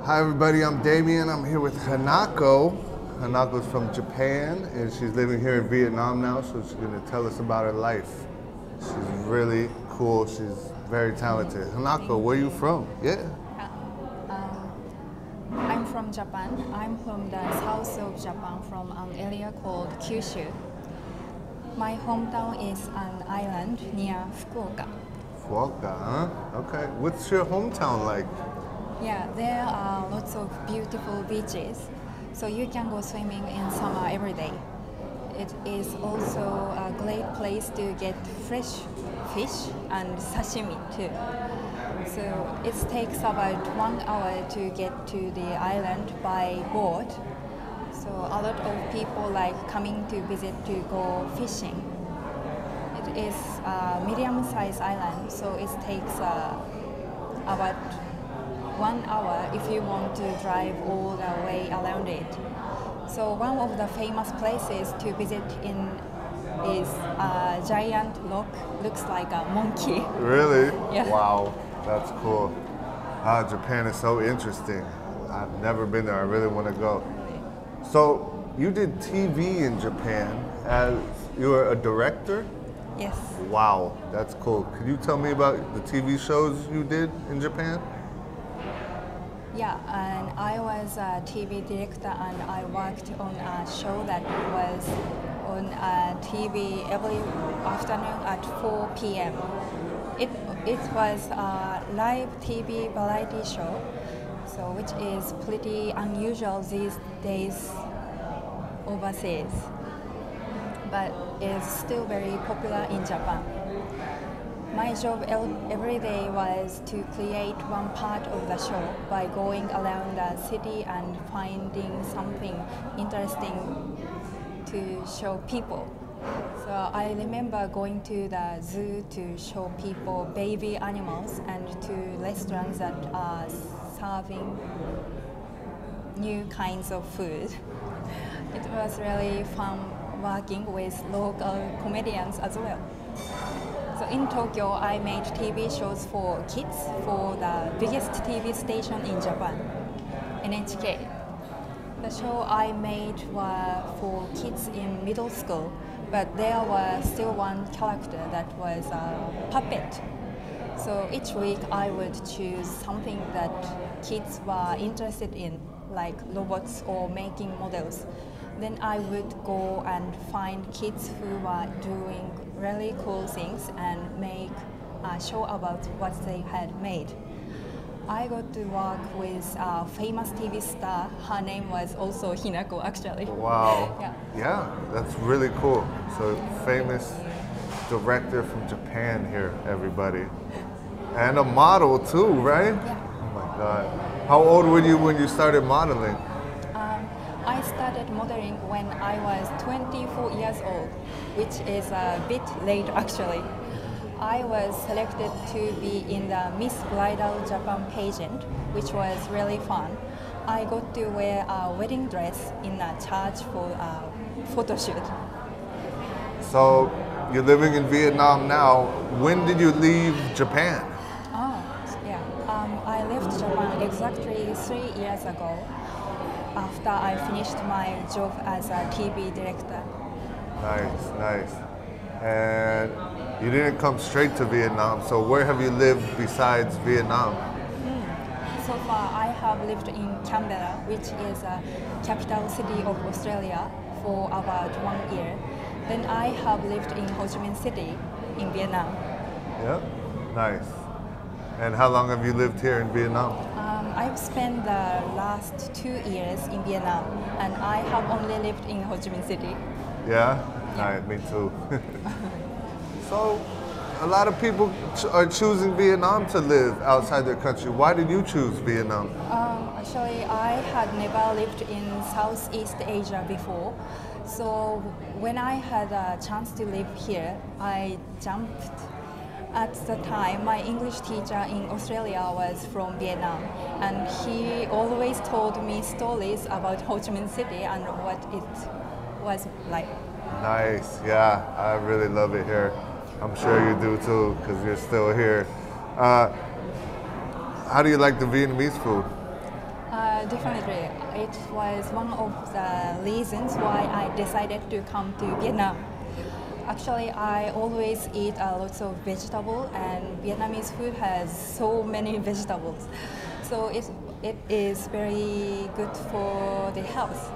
Hi everybody, I'm Damien. I'm here with Hinako. Hinako's from Japan and she's living here in Vietnam now, so she's gonna tell us about her life. She's really cool, she's very talented. Hinako, where are you from? Yeah. I'm from Japan. I'm from the south of Japan, from an area called Kyushu. My hometown is an island near Fukuoka. Fukuoka, huh? Okay. What's your hometown like? Yeah, there are lots of beautiful beaches, so you can go swimming in summer every day. It is also a great place to get fresh fish and sashimi too. So it takes about 1 hour to get to the island by boat. So a lot of people like coming to visit to go fishing. It is a medium-sized island, so it takes about 1 hour if you want to drive all the way around it. So one of the famous places to visit in is a giant rock, looks like a monkey. Really? Yeah. Wow, that's cool. Japan is so interesting. I've never been there, I really want to go. So you did TV in Japan as you were a director? Yes. Wow, that's cool. Could you tell me about the TV shows you did in Japan? Yeah, and I was a TV director and I worked on a show that was on TV every afternoon at 4 p.m. It was a live TV variety show, so which is pretty unusual these days overseas, but is still very popular in Japan. My job every day was to create one part of the show by going around the city and finding something interesting to show people. So I remember going to the zoo to show people baby animals and to restaurants that are serving new kinds of food. It was really fun working with local comedians as well. So in Tokyo, I made TV shows for kids for the biggest TV station in Japan, NHK. The show I made were for kids in middle school, but there was still one character that was a puppet. So each week I would choose something that kids were interested in, like robots or making models. Then I would go and find kids who were doing really cool things and make a show about what they had made. I got to work with a famous TV star. Her name was also Hinako, actually. Wow. Yeah. Yeah, that's really cool. So famous director from Japan here, everybody. And a model too, right? Yeah. Oh my God. How old were you when you started modeling? I started modeling when I was 24 years old, which is a bit late actually. I was selected to be in the Miss Bridal Japan pageant, which was really fun. I got to wear a wedding dress in a church for a photo shoot. So you're living in Vietnam now. When did you leave Japan? Oh, yeah. I left Japan exactly 3 years ago, after I finished my job as a TV director. Nice, nice. And you didn't come straight to Vietnam, so where have you lived besides Vietnam? So far, I have lived in Canberra, which is a capital city of Australia, for about 1 year. Then I have lived in Ho Chi Minh City in Vietnam. Yeah, nice. And how long have you lived here in Vietnam? I've spent the last 2 years in Vietnam, and I have only lived in Ho Chi Minh City. Yeah? Nice, me too. So, a lot of people are choosing Vietnam to live outside their country. Why did you choose Vietnam? Actually, I had never lived in Southeast Asia before. So when I had a chance to live here, I jumped. At the time, my English teacher in Australia was from Vietnam, and he always told me stories about Ho Chi Minh City and what it was like. Nice, yeah, I really love it here. I'm sure you do too, because you're still here. How do you like the Vietnamese food? Definitely. It was one of the reasons why I decided to come to Vietnam. Actually, I always eat a lot of vegetable, and Vietnamese food has so many vegetables. So it is very good for the health.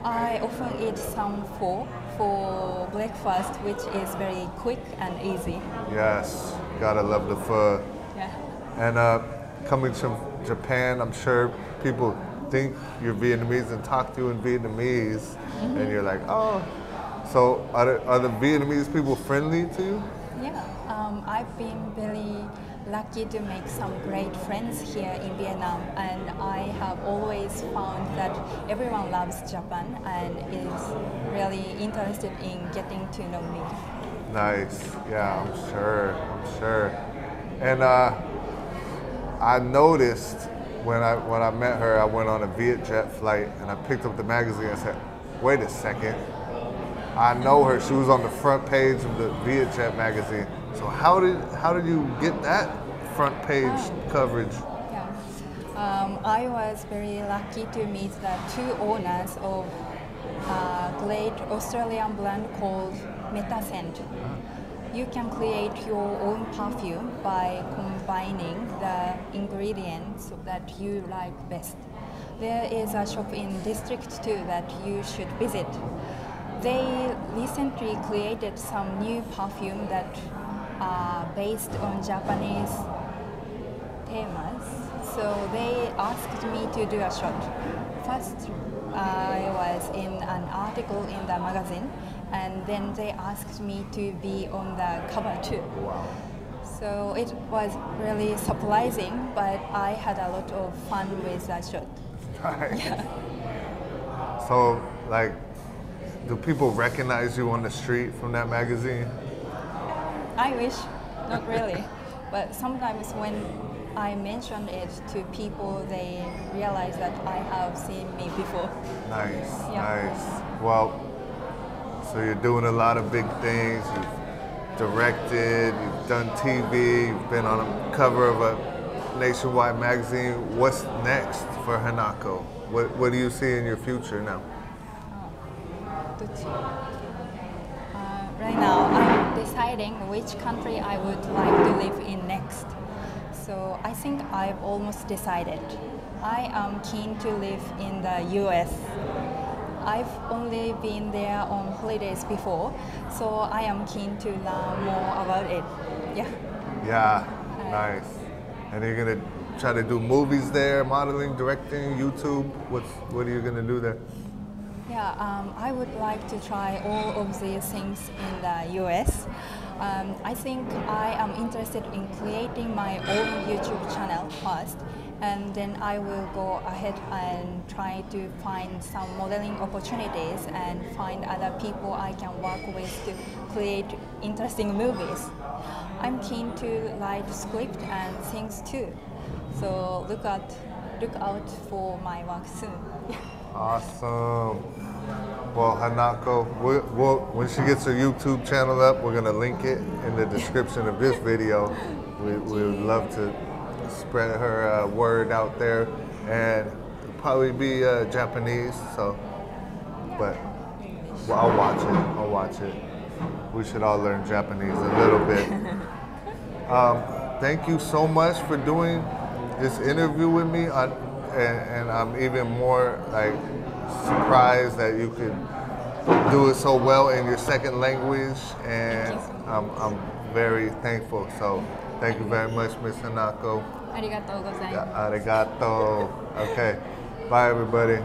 I often eat some pho for breakfast, which is very quick and easy. Yes, gotta love the pho. Yeah. And coming from Japan, I'm sure people think you're Vietnamese and talk to you in Vietnamese, and you're like, oh. So are the Vietnamese people friendly to you? Yeah, I've been very lucky to make some great friends here in Vietnam, and I have always found that everyone loves Japan and is really interested in getting to know me. Nice. Yeah, I'm sure. I'm sure. And I noticed when I met her, I went on a Vietjet flight and I picked up the magazine and said, wait a second. I know her. She was on the front page of the Vietjet magazine. So how did you get that front page coverage? Yeah, I was very lucky to meet the two owners of a great Australian brand called Metascent. You can create your own perfume by combining the ingredients that you like best. There is a shop in District 2 that you should visit. They recently created some new perfume that are based on Japanese themes. So they asked me to do a shot. First, I was in an article in the magazine, and then they asked me to be on the cover too. Wow. So it was really surprising, but I had a lot of fun with that shot. Right. Yeah. So, like, do people recognize you on the street from that magazine? I wish, not really. But sometimes when I mention it to people, they realize that I have seen me before. Nice, Yeah. nice. Well, so you're doing a lot of big things. You've directed, you've done TV, you've been on a cover of a nationwide magazine. What's next for Hinako? What do you see in your future now? Right now, I'm deciding which country I would like to live in next. So I think I've almost decided. I am keen to live in the US. I've only been there on holidays before, so I am keen to learn more about it. Yeah. Yeah, nice. And you're gonna try to do movies there, modeling, directing, YouTube. What are you gonna do there? Yeah, I would like to try all of these things in the US. I think I am interested in creating my own YouTube channel first, and then I will go ahead and try to find some modeling opportunities and find other people I can work with to create interesting movies. I'm keen to write script and things too, so look out for my work soon. Awesome. Well, Hinako, when she gets her YouTube channel up, we're gonna link it in the description of this video. We would love to spread her word out there, and probably be Japanese. So, but well, I'll watch it. I'll watch it. We should all learn Japanese a little bit. Thank you so much for doing this interview with me. And I'm even more like surprised that you could do it so well in your second language, and I'm very thankful. So thank you very much, Miss Hinako. ありがとうございます。Arigato. Okay, bye everybody.